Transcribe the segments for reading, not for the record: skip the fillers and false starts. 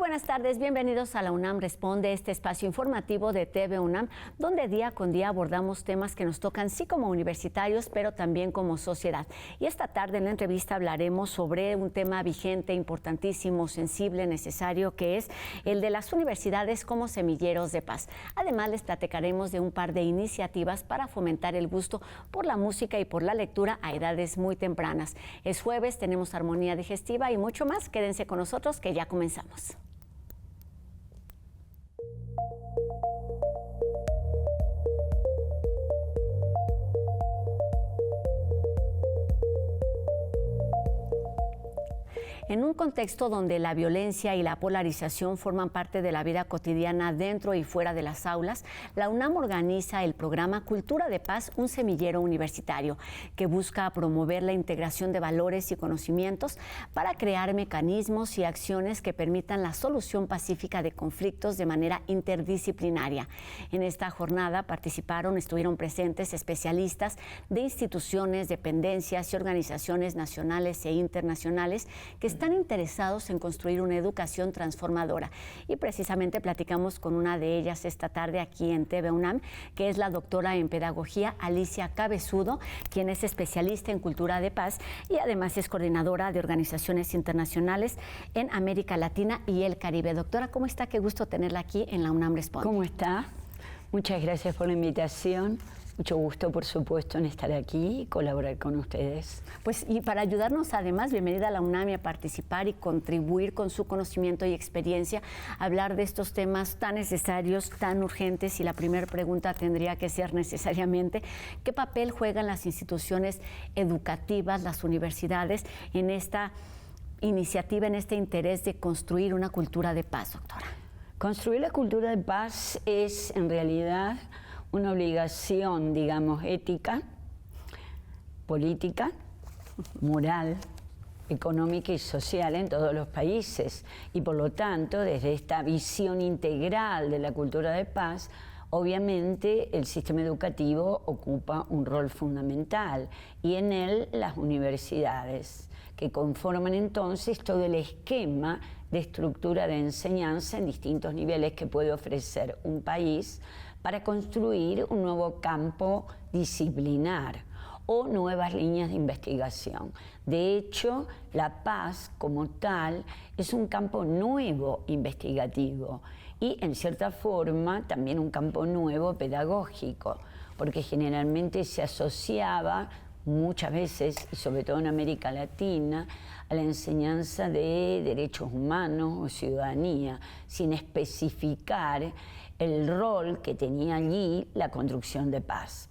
buenas tardes, bienvenidos a la UNAM Responde, este espacio informativo de TV UNAM, donde día con día abordamos temas que nos tocan sí como universitarios, pero también como sociedad. Y esta tarde en la entrevista hablaremos sobre un tema vigente, importantísimo, sensible, necesario, que es el de las universidades como semilleros de paz. Además, les platicaremos de un par de iniciativas para fomentar el gusto por la música y por la lectura a edades muy tempranas. Es jueves, tenemos armonía digestiva y mucho más. Quédense con nosotros que ya comenzamos. En un contexto donde la violencia y la polarización forman parte de la vida cotidiana dentro y fuera de las aulas, la UNAM organiza el programa Cultura de Paz, un semillero universitario, que busca promover la integración de valores y conocimientos para crear mecanismos y acciones que permitan la solución pacífica de conflictos de manera interdisciplinaria. En esta jornada estuvieron presentes especialistas de instituciones, dependencias y organizaciones nacionales e internacionales que están interesados en construir una educación transformadora. Y precisamente platicamos con una de ellas esta tarde aquí en TV UNAM, que es la doctora en pedagogía Alicia Cabezudo, quien es especialista en cultura de paz y además es coordinadora de organizaciones internacionales en América Latina y el Caribe. Doctora, ¿cómo está? Qué gusto tenerla aquí en la UNAM Responde. ¿Cómo está? Muchas gracias por la invitación. Mucho gusto, por supuesto, en estar aquí y colaborar con ustedes. Pues, y para ayudarnos, además, bienvenida a la UNAM y a participar y contribuir con su conocimiento y experiencia, a hablar de estos temas tan necesarios, tan urgentes. Y la primera pregunta tendría que ser necesariamente, ¿qué papel juegan las instituciones educativas, las universidades, en esta iniciativa, en este interés de construir una cultura de paz, doctora? Construir la cultura de paz es, en realidad, una obligación, digamos, ética, política, moral, económica y social en todos los países. Y por lo tanto, desde esta visión integral de la cultura de paz, obviamente el sistema educativo ocupa un rol fundamental y en él las universidades, que conforman entonces todo el esquema de estructura de enseñanza en distintos niveles que puede ofrecer un país para construir un nuevo campo disciplinar o nuevas líneas de investigación. De hecho, la paz como tal es un campo nuevo investigativo y, en cierta forma, también un campo nuevo pedagógico, porque generalmente se asociaba muchas veces, y sobre todo en América Latina, a la enseñanza de derechos humanos o ciudadanía, sin especificar el rol que tenía allí la construcción de paz.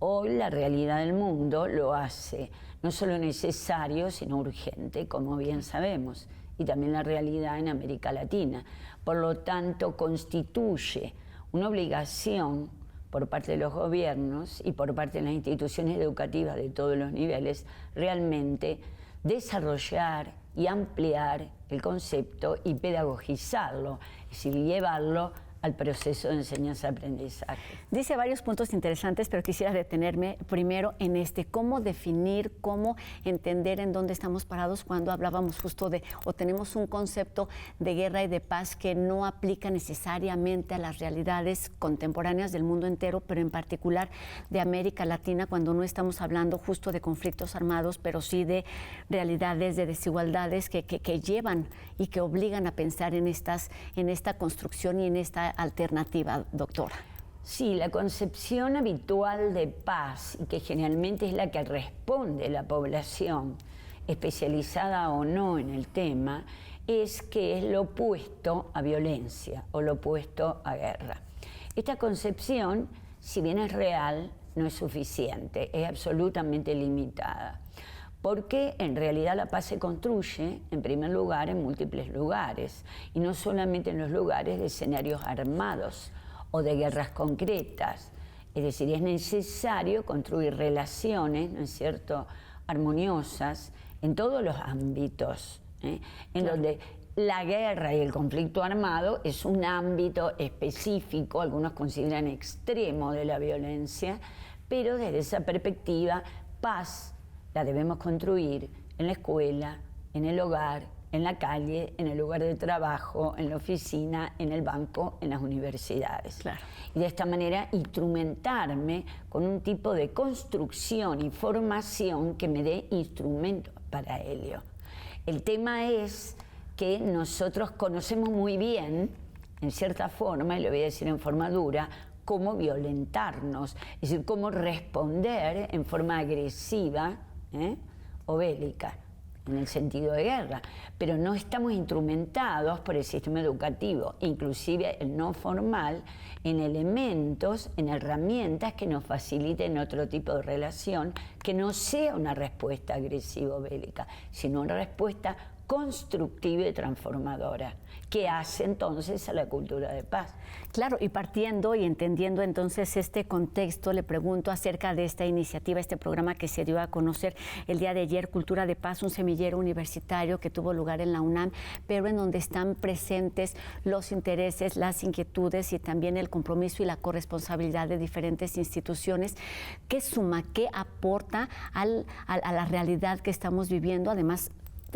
Hoy la realidad del mundo lo hace no solo necesario, sino urgente, como bien sabemos, y también la realidad en América Latina. Por lo tanto, constituye una obligación por parte de los gobiernos y por parte de las instituciones educativas de todos los niveles, realmente desarrollar y ampliar el concepto y pedagogizarlo, es decir, llevarlo al proceso de enseñanza-aprendizaje. Dice varios puntos interesantes, pero quisiera detenerme primero en cómo definir, cómo entender en dónde estamos parados cuando hablábamos justo o tenemos un concepto de guerra y de paz que no aplica necesariamente a las realidades contemporáneas del mundo entero, pero en particular de América Latina, cuando no estamos hablando justo de conflictos armados, pero sí de realidades, de desigualdades que llevan y que obligan a pensar en esta construcción y en esta alternativa, doctora. Sí, la concepción habitual de paz, y que generalmente es la que responde la población, especializada o no en el tema, es que es lo opuesto a violencia o lo opuesto a guerra. Esta concepción, si bien es real, no es suficiente, es absolutamente limitada. Porque en realidad la paz se construye, en primer lugar, en múltiples lugares, y no solamente en los lugares de escenarios armados o de guerras concretas. Es decir, es necesario construir relaciones, ¿no es cierto?, armoniosas en todos los ámbitos, en donde la guerra y el conflicto armado es un ámbito específico, algunos consideran extremo de la violencia, pero desde esa perspectiva, paz la debemos construir en la escuela, en el hogar, en la calle, en el lugar de trabajo, en la oficina, en el banco, en las universidades. Claro. Y de esta manera instrumentarme con un tipo de construcción y formación que me dé instrumentos para ello. El tema es que nosotros conocemos muy bien, en cierta forma, y lo voy a decir en forma dura, cómo violentarnos, es decir, cómo responder en forma agresiva o bélica, en el sentido de guerra, pero no estamos instrumentados por el sistema educativo, inclusive el no formal, en elementos, en herramientas que nos faciliten otro tipo de relación, que no sea una respuesta agresiva o bélica, sino una respuesta constructiva y transformadora, que hace entonces a la cultura de paz. Claro, y partiendo y entendiendo entonces este contexto, le pregunto acerca de esta iniciativa, este programa que se dio a conocer el día de ayer, Cultura de Paz, un semillero universitario que tuvo lugar en la UNAM, pero en donde están presentes los intereses, las inquietudes y también el compromiso y la corresponsabilidad de diferentes instituciones. ¿Qué suma, qué aporta a la realidad que estamos viviendo? Además,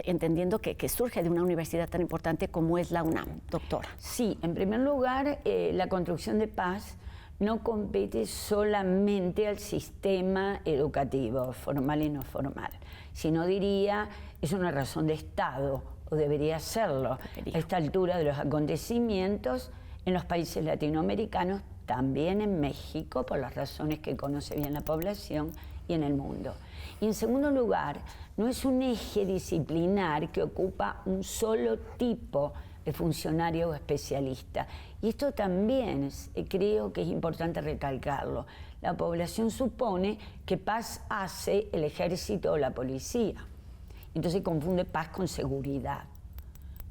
entendiendo que surge de una universidad tan importante como es la UNAM, doctora. Sí, en primer lugar, la construcción de paz no compete solamente al sistema educativo, formal y no formal, sino diría, es una razón de Estado, o debería serlo, a esta altura de los acontecimientos en los países latinoamericanos, también en México, por las razones que conoce bien la población, y en el mundo. Y en segundo lugar, no es un eje disciplinar que ocupa un solo tipo de funcionario o especialista. Y esto también creo que es importante recalcarlo. La población supone que paz hace el ejército o la policía. Entonces confunde paz con seguridad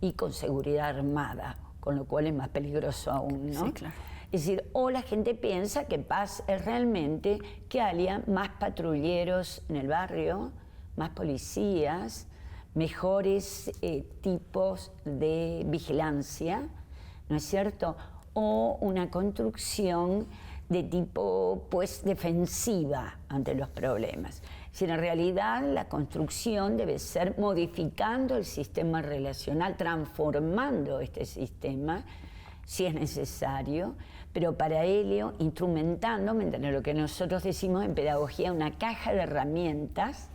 y con seguridad armada, con lo cual es más peligroso aún, ¿no? Sí, claro. Es decir, o la gente piensa que paz es realmente que haya más patrulleros en el barrio, más policías, mejores tipos de vigilancia, ¿no es cierto? O una construcción de tipo, pues, defensiva ante los problemas. Es decir, en realidad la construcción debe ser modificando el sistema relacional, transformando este sistema, si es necesario, pero para ello instrumentando, lo que nosotros decimos en pedagogía, una caja de herramientas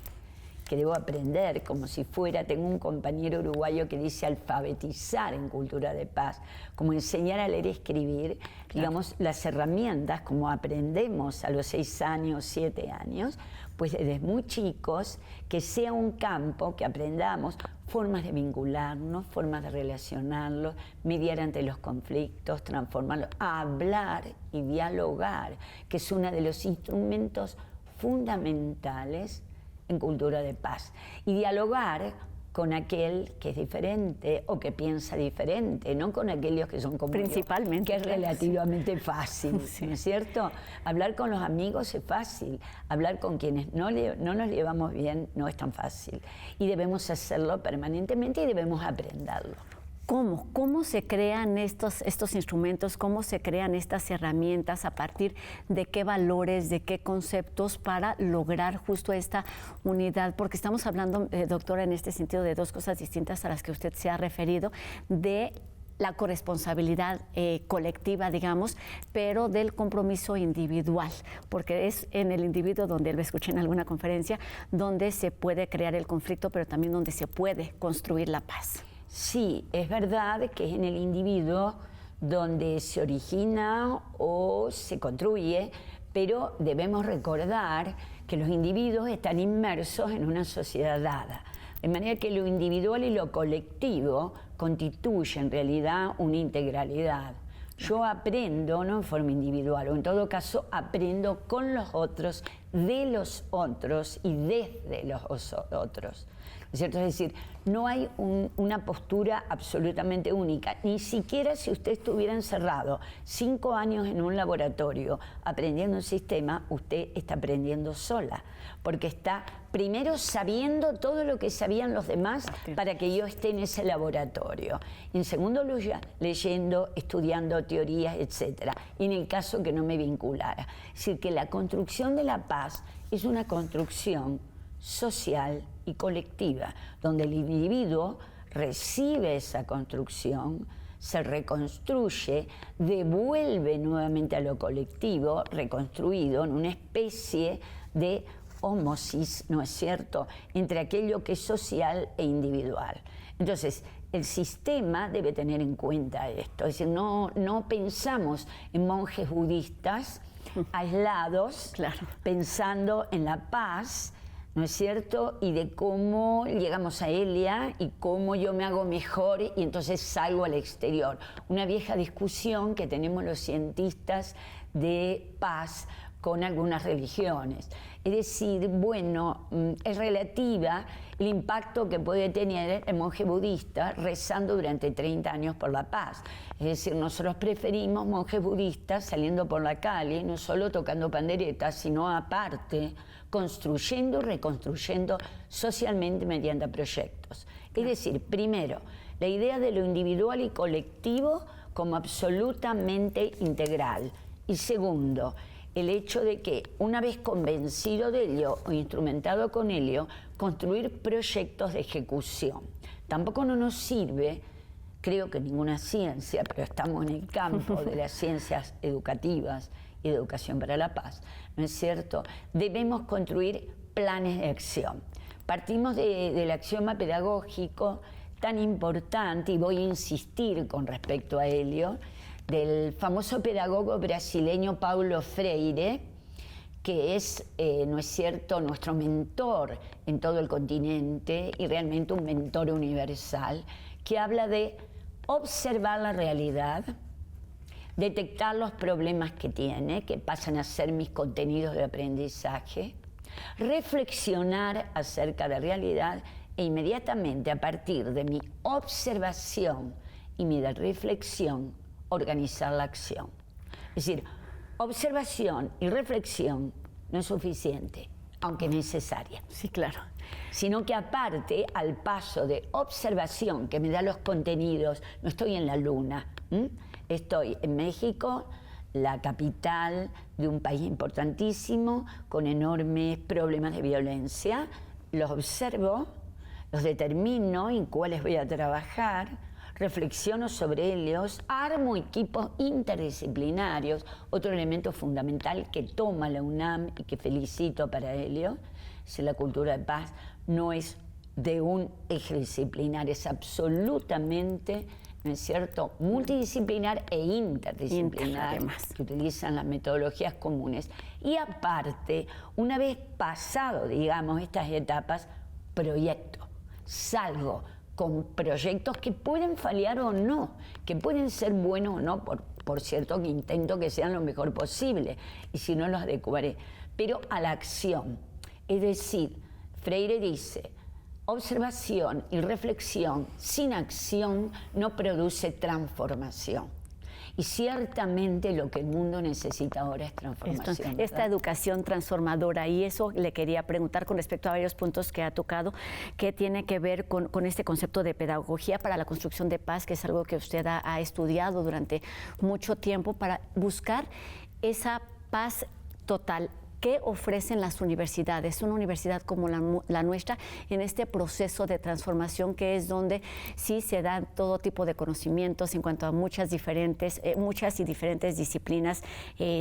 que debo aprender, como si fuera, tengo un compañero uruguayo que dice alfabetizar en cultura de paz, como enseñar a leer y escribir, claro. Digamos, las herramientas, como aprendemos a los 6 años, 7 años, pues desde muy chicos, que sea un campo que aprendamos formas de vincularnos, formas de relacionarlos, mediar ante los conflictos, transformarlos, hablar y dialogar, que es uno de los instrumentos fundamentales en cultura de paz. Y dialogar con aquel que es diferente o que piensa diferente, no con aquellos que son como principalmente, yo, que es relativamente fácil, sí. ¿No es cierto? Hablar con los amigos es fácil, hablar con quienes no nos llevamos bien no es tan fácil. Y debemos hacerlo permanentemente y debemos aprenderlo. ¿Cómo se crean estos instrumentos? ¿Cómo se crean estas herramientas? ¿A partir de qué valores, de qué conceptos para lograr justo esta unidad? Porque estamos hablando, doctora, en este sentido de dos cosas distintas a las que usted se ha referido, de la corresponsabilidad colectiva, digamos, pero del compromiso individual, porque es en el individuo donde, lo escuché en alguna conferencia, donde se puede crear el conflicto, pero también donde se puede construir la paz. Sí, es verdad que es en el individuo donde se origina o se construye, pero debemos recordar que los individuos están inmersos en una sociedad dada. De manera que lo individual y lo colectivo constituyen en realidad una integralidad. Yo aprendo, no en forma individual, o en todo caso aprendo con los otros, de los otros y desde los otros. ¿Es cierto? Es decir, no hay una postura absolutamente única. Ni siquiera si usted estuviera encerrado 5 años en un laboratorio aprendiendo un sistema, usted está aprendiendo sola, porque está primero sabiendo todo lo que sabían los demás para que yo esté en ese laboratorio. Y en segundo lugar, leyendo, estudiando teorías, etc. Y en el caso que no me vinculara. Es decir, que la construcción de la paz es una construcción social y colectiva, donde el individuo recibe esa construcción, se reconstruye, devuelve nuevamente a lo colectivo, reconstruido en una especie de ómosis, ¿no es cierto?, entre aquello que es social e individual. Entonces, el sistema debe tener en cuenta esto, es decir, no pensamos en monjes budistas aislados, claro, pensando en la paz, ¿no es cierto?, y de cómo llegamos a Elia y cómo yo me hago mejor y entonces salgo al exterior. Una vieja discusión que tenemos los cientistas de paz con algunas religiones. Es decir, bueno, es relativa el impacto que puede tener el monje budista rezando durante 30 años por la paz. Es decir, nosotros preferimos monjes budistas saliendo por la calle, no solo tocando panderetas, sino aparte, construyendo y reconstruyendo socialmente mediante proyectos. Es decir, primero, la idea de lo individual y colectivo como absolutamente integral. Y segundo, el hecho de que, una vez convencido de ello o instrumentado con ello, construir proyectos de ejecución. Tampoco no nos sirve, creo que ninguna ciencia, pero estamos en el campo de las ciencias educativas y de educación para la paz, ¿no es cierto? Debemos construir planes de acción. Partimos del axioma pedagógico tan importante, y voy a insistir con respecto a ello, del famoso pedagogo brasileño Paulo Freire, que es, ¿no es cierto?, nuestro mentor en todo el continente y realmente un mentor universal, que habla de observar la realidad, detectar los problemas que tiene, que pasan a ser mis contenidos de aprendizaje, reflexionar acerca de la realidad e inmediatamente a partir de mi observación y mi reflexión, organizar la acción. Es decir, observación y reflexión no es suficiente, aunque necesaria. Sí, claro. Sino que aparte, al paso de observación que me da los contenidos, no estoy en la luna, estoy en México, la capital de un país importantísimo, con enormes problemas de violencia, los observo, los determino en cuáles voy a trabajar, reflexiono sobre ellos, armo equipos interdisciplinarios, otro elemento fundamental que toma la UNAM y que felicito para ello, es la cultura de paz, no es de un eje disciplinar, es absolutamente, ¿no es cierto?, multidisciplinar e interdisciplinar, que utilizan las metodologías comunes. Y aparte, una vez pasado, digamos, estas etapas, proyecto, salgo con proyectos que pueden fallar o no, que pueden ser buenos o no, por cierto que intento que sean lo mejor posible, y si no los adecuaré, pero a la acción. Es decir, Freire dice, observación y reflexión sin acción no produce transformación. Y ciertamente lo que el mundo necesita ahora es transformación. Esta educación transformadora, y eso le quería preguntar con respecto a varios puntos que ha tocado, que tiene que ver con este concepto de pedagogía para la construcción de paz, que es algo que usted ha estudiado durante mucho tiempo para buscar esa paz total. ¿Qué ofrecen las universidades? Una universidad como la nuestra en este proceso de transformación, que es donde sí se dan todo tipo de conocimientos en cuanto a muchas y diferentes disciplinas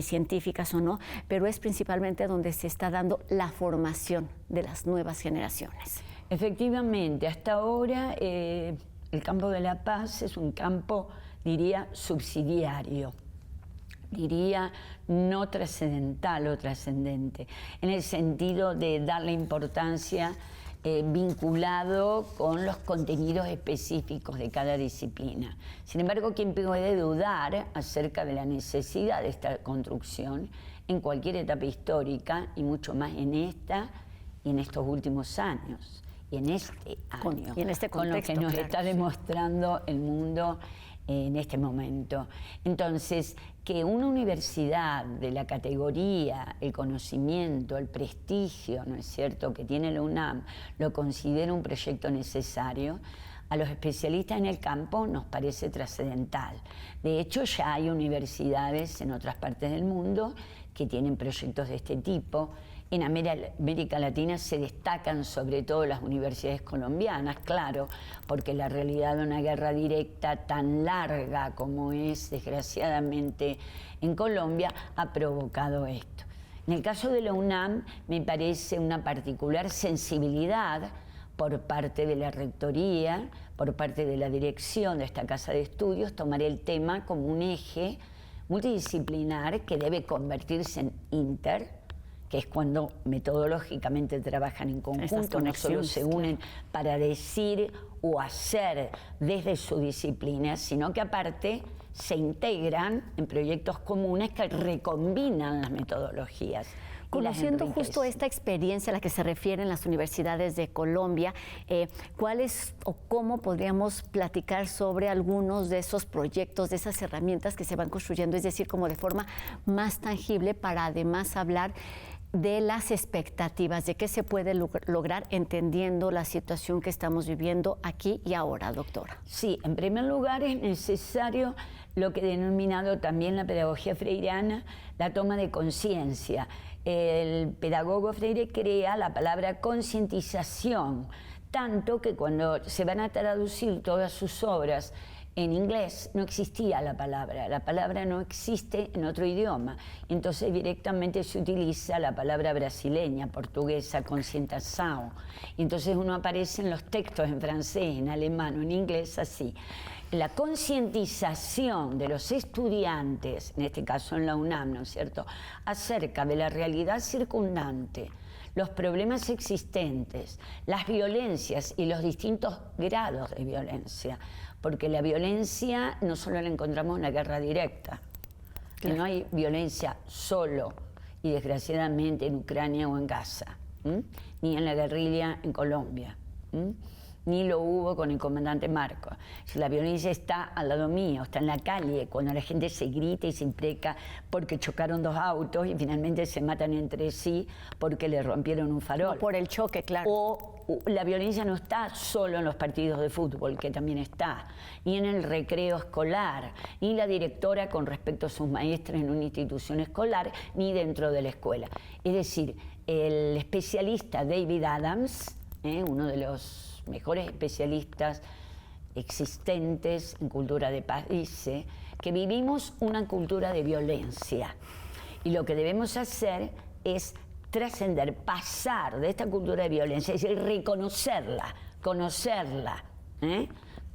científicas o no, pero es principalmente donde se está dando la formación de las nuevas generaciones. Efectivamente, hasta ahora el campo de la paz es un campo, diría, subsidiario. Diría no trascendental o trascendente, en el sentido de darle importancia vinculado con los contenidos específicos de cada disciplina. Sin embargo, ¿quién puede dudar acerca de la necesidad de esta construcción en cualquier etapa histórica, y mucho más en esta y en estos últimos años, y en este año, y en este contexto, con lo que nos está demostrando el mundo en este momento? Entonces, que una universidad de la categoría, el conocimiento, el prestigio, ¿no es cierto?, que tiene la UNAM, lo considera un proyecto necesario, a los especialistas en el campo nos parece trascendental. De hecho, ya hay universidades en otras partes del mundo que tienen proyectos de este tipo. En América Latina se destacan sobre todo las universidades colombianas, claro, porque la realidad de una guerra directa tan larga como es, desgraciadamente, en Colombia, ha provocado esto. En el caso de la UNAM, me parece una particular sensibilidad por parte de la rectoría, por parte de la dirección de esta casa de estudios, tomar el tema como un eje multidisciplinar que debe convertirse en inter, que es cuando metodológicamente trabajan en conjunto, no solo se unen para decir o hacer desde su disciplina, sino que aparte se integran en proyectos comunes que recombinan las metodologías. Conociendo justo esta experiencia a la que se refieren las universidades de Colombia, ¿cuáles o cómo podríamos platicar sobre algunos de esos proyectos, de esas herramientas que se van construyendo, es decir, como de forma más tangible para además hablar de las expectativas, de qué se puede lograr entendiendo la situación que estamos viviendo aquí y ahora, doctora? Sí, en primer lugar es necesario lo que he denominado también la pedagogía freiriana, la toma de conciencia. El pedagogo Freire crea la palabra concientización, tanto que cuando se van a traducir todas sus obras en inglés no existía la palabra no existe en otro idioma, entonces directamente se utiliza la palabra brasileña, portuguesa, conscientização. Entonces uno aparece en los textos en francés, en alemán o en inglés así. La concientización de los estudiantes, en este caso en la UNAM, ¿no es cierto?, acerca de la realidad circundante, los problemas existentes, las violencias y los distintos grados de violencia, porque la violencia no solo la encontramos en la guerra directa, que no hay violencia solo y desgraciadamente en Ucrania o en Gaza, ni en la guerrilla en Colombia, ni lo hubo con el comandante Marcos. La violencia está al lado mío, está en la calle, cuando la gente se grita y se impreca porque chocaron dos autos y finalmente se matan entre sí porque le rompieron un farol. No por el choque, claro. O la violencia no está solo en los partidos de fútbol, que también está, ni en el recreo escolar, ni la directora con respecto a sus maestras en una institución escolar, ni dentro de la escuela. Es decir, el especialista David Adams, uno de los mejores especialistas existentes en cultura de paz, dice que vivimos una cultura de violencia y lo que debemos hacer es trascender, pasar de esta cultura de violencia, es decir, reconocerla, conocerla,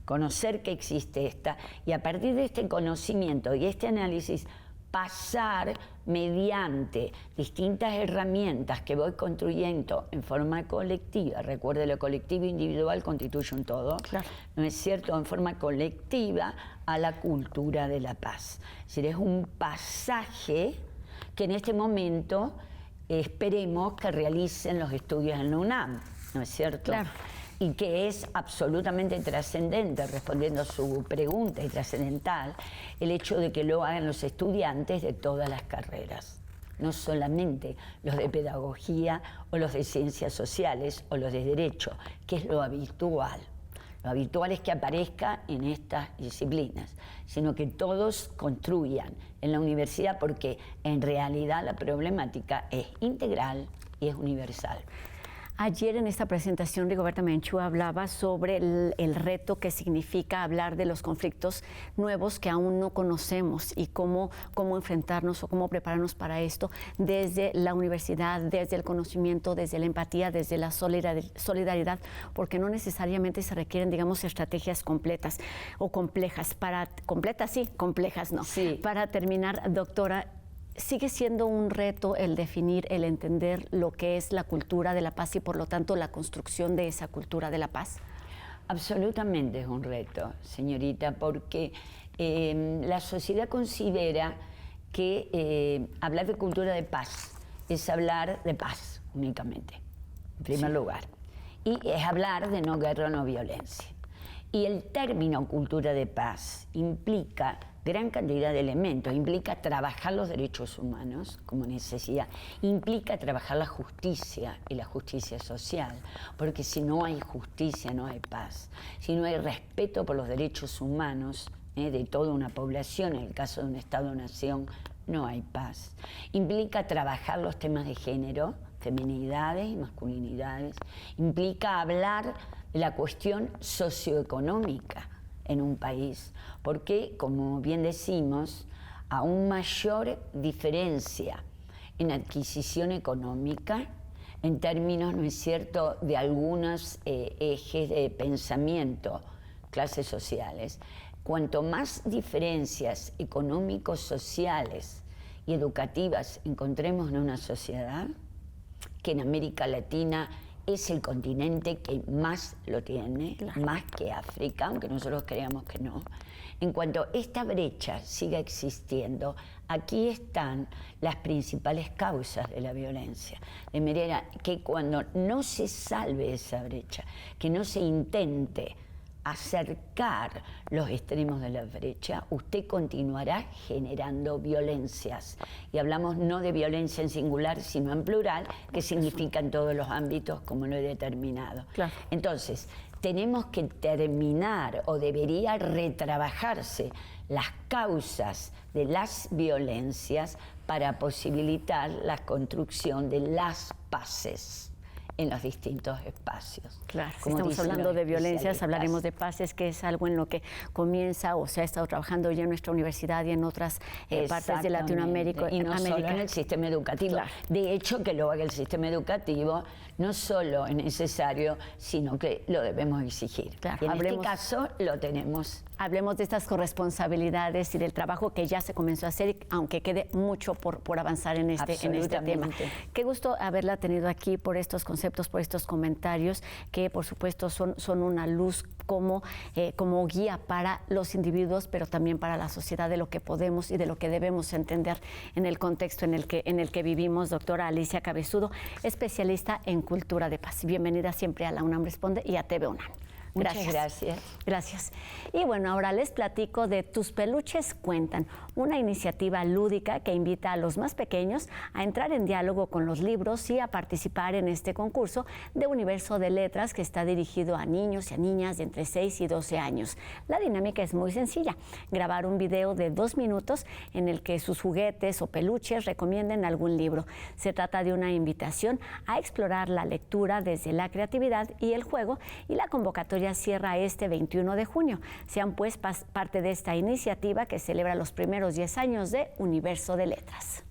conocer que existe esta, y a partir de este conocimiento y este análisis pasar mediante distintas herramientas que voy construyendo en forma colectiva. Recuerde, lo colectivo e individual constituye un todo, claro. ¿No es cierto? En forma colectiva a la cultura de la paz. Es decir, es un pasaje que en este momento esperemos que realicen los estudios en la UNAM, ¿no es cierto? Claro. Y que es absolutamente trascendente, respondiendo a su pregunta y trascendental, el hecho de que lo hagan los estudiantes de todas las carreras, no solamente los de pedagogía o los de ciencias sociales o los de derecho, que es lo habitual. Lo habitual es que aparezca en estas disciplinas, sino que todos construyan en la universidad, porque en realidad la problemática es integral y es universal. Ayer en esta presentación Rigoberta Menchú hablaba sobre el reto que significa hablar de los conflictos nuevos que aún no conocemos y cómo enfrentarnos o cómo prepararnos para esto desde la universidad, desde el conocimiento, desde la empatía, desde la solidaridad, porque no necesariamente se requieren, digamos, estrategias completas o complejas. Completas sí, complejas no. Sí. Para terminar, doctora, ¿sigue siendo un reto el definir, el entender lo que es la cultura de la paz y por lo tanto la construcción de esa cultura de la paz? Absolutamente es un reto, señorita, porque la sociedad considera que hablar de cultura de paz es hablar de paz únicamente, en primer lugar, y es hablar de no guerra, no violencia. Y el término cultura de paz implica gran cantidad de elementos. Implica trabajar los derechos humanos como necesidad, implica trabajar la justicia y la justicia social, porque si no hay justicia no hay paz, si no hay respeto por los derechos humanos de toda una población, en el caso de un Estado-nación, no hay paz. Implica trabajar los temas de género, feminidades y masculinidades, implica hablar de la cuestión socioeconómica en un país, porque, como bien decimos, aún mayor diferencia en adquisición económica, en términos, ¿no es cierto?, de algunos ejes de pensamiento, clases sociales. Cuanto más diferencias económicos, sociales y educativas encontremos en una sociedad, que en América Latina es el continente que más lo tiene, claro, más que África, aunque nosotros creamos que no. En cuanto esta brecha siga existiendo, aquí están las principales causas de la violencia. De manera que cuando no se salve esa brecha, que no se intente acercar los extremos de la brecha, usted continuará generando violencias. Y hablamos no de violencia en singular, sino en plural, que significa en todos los ámbitos, como lo he determinado. Claro. Entonces, tenemos que terminar, o debería retrabajarse, las causas de las violencias para posibilitar la construcción de las paces en los distintos espacios. Claro, si estamos hablando de violencias, hablaremos de paces, que es algo en lo que comienza o se ha estado trabajando ya en nuestra universidad y en otras partes de Latinoamérica. Y no solo en el sistema educativo. Claro. De hecho, que lo haga el sistema educativo no solo es necesario, sino que lo debemos exigir. Claro, y en este caso lo tenemos. Hablemos de estas corresponsabilidades y del trabajo que ya se comenzó a hacer, aunque quede mucho por avanzar en este tema. Qué gusto haberla tenido aquí por estos conceptos, por estos comentarios, que por supuesto son una luz como guía para los individuos, pero también para la sociedad, de lo que podemos y de lo que debemos entender en el contexto en el que vivimos. Doctora Alicia Cabezudo, especialista en cultura de paz. Bienvenida siempre a La UNAM Responde y a TV UNAM. Muchas gracias. Gracias. Y bueno, ahora les platico de Tus Peluches Cuentan, una iniciativa lúdica que invita a los más pequeños a entrar en diálogo con los libros y a participar en este concurso de Universo de Letras que está dirigido a niños y a niñas de entre 6 y 12 años. La dinámica es muy sencilla: grabar un video de 2 minutos en el que sus juguetes o peluches recomienden algún libro. Se trata de una invitación a explorar la lectura desde la creatividad y el juego, y la convocatoria cierra este 21 de junio. Sean pues parte de esta iniciativa que celebra los primeros 10 años de Universo de Letras.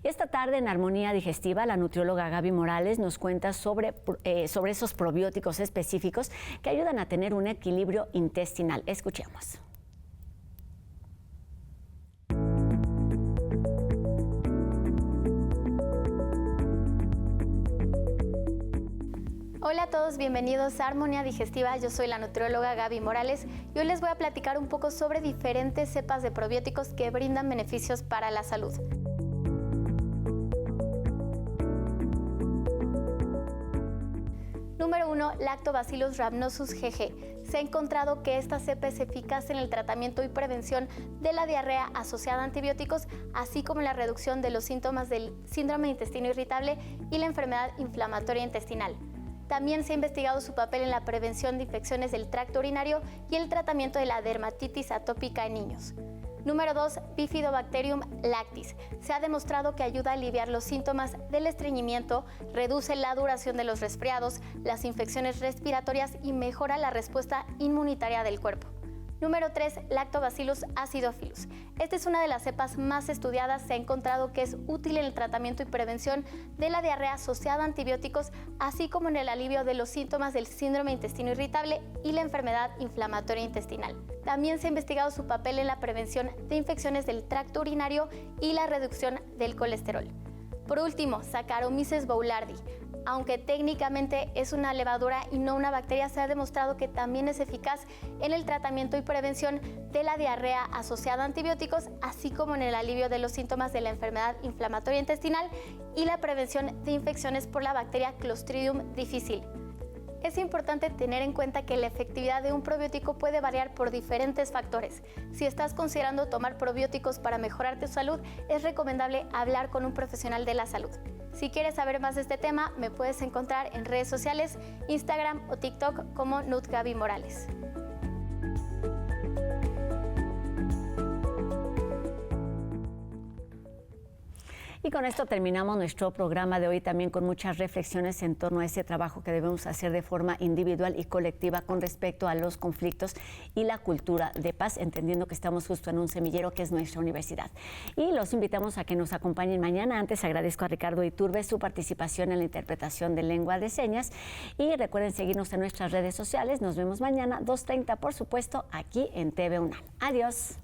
Esta tarde en Armonía Digestiva, la nutrióloga Gaby Morales nos cuenta sobre esos probióticos específicos que ayudan a tener un equilibrio intestinal. Escuchemos. Hola a todos, bienvenidos a Armonía Digestiva. Yo soy la nutrióloga Gaby Morales y hoy les voy a platicar un poco sobre diferentes cepas de probióticos que brindan beneficios para la salud. Número 1, Lactobacillus rhamnosus GG. Se ha encontrado que esta cepa es eficaz en el tratamiento y prevención de la diarrea asociada a antibióticos, así como en la reducción de los síntomas del síndrome de intestino irritable y la enfermedad inflamatoria intestinal. También se ha investigado su papel en la prevención de infecciones del tracto urinario y el tratamiento de la dermatitis atópica en niños. Número 2, Bifidobacterium lactis. Se ha demostrado que ayuda a aliviar los síntomas del estreñimiento, reduce la duración de los resfriados, las infecciones respiratorias y mejora la respuesta inmunitaria del cuerpo. Número 3, Lactobacillus acidophilus. Esta es una de las cepas más estudiadas. Se ha encontrado que es útil en el tratamiento y prevención de la diarrea asociada a antibióticos, así como en el alivio de los síntomas del síndrome de intestino irritable y la enfermedad inflamatoria intestinal. También se ha investigado su papel en la prevención de infecciones del tracto urinario y la reducción del colesterol. Por último, Saccharomyces boulardii. Aunque técnicamente es una levadura y no una bacteria, se ha demostrado que también es eficaz en el tratamiento y prevención de la diarrea asociada a antibióticos, así como en el alivio de los síntomas de la enfermedad inflamatoria intestinal y la prevención de infecciones por la bacteria Clostridium difficile. Es importante tener en cuenta que la efectividad de un probiótico puede variar por diferentes factores. Si estás considerando tomar probióticos para mejorar tu salud, es recomendable hablar con un profesional de la salud. Si quieres saber más de este tema, me puedes encontrar en redes sociales, Instagram o TikTok como Nutgaby Morales. Y con esto terminamos nuestro programa de hoy, también con muchas reflexiones en torno a ese trabajo que debemos hacer de forma individual y colectiva con respecto a los conflictos y la cultura de paz, entendiendo que estamos justo en un semillero que es nuestra universidad. Y los invitamos a que nos acompañen mañana. Antes agradezco a Ricardo Iturbe su participación en la interpretación de lengua de señas. Y recuerden seguirnos en nuestras redes sociales. Nos vemos mañana, 2:30, por supuesto, aquí en TV UNAM. Adiós.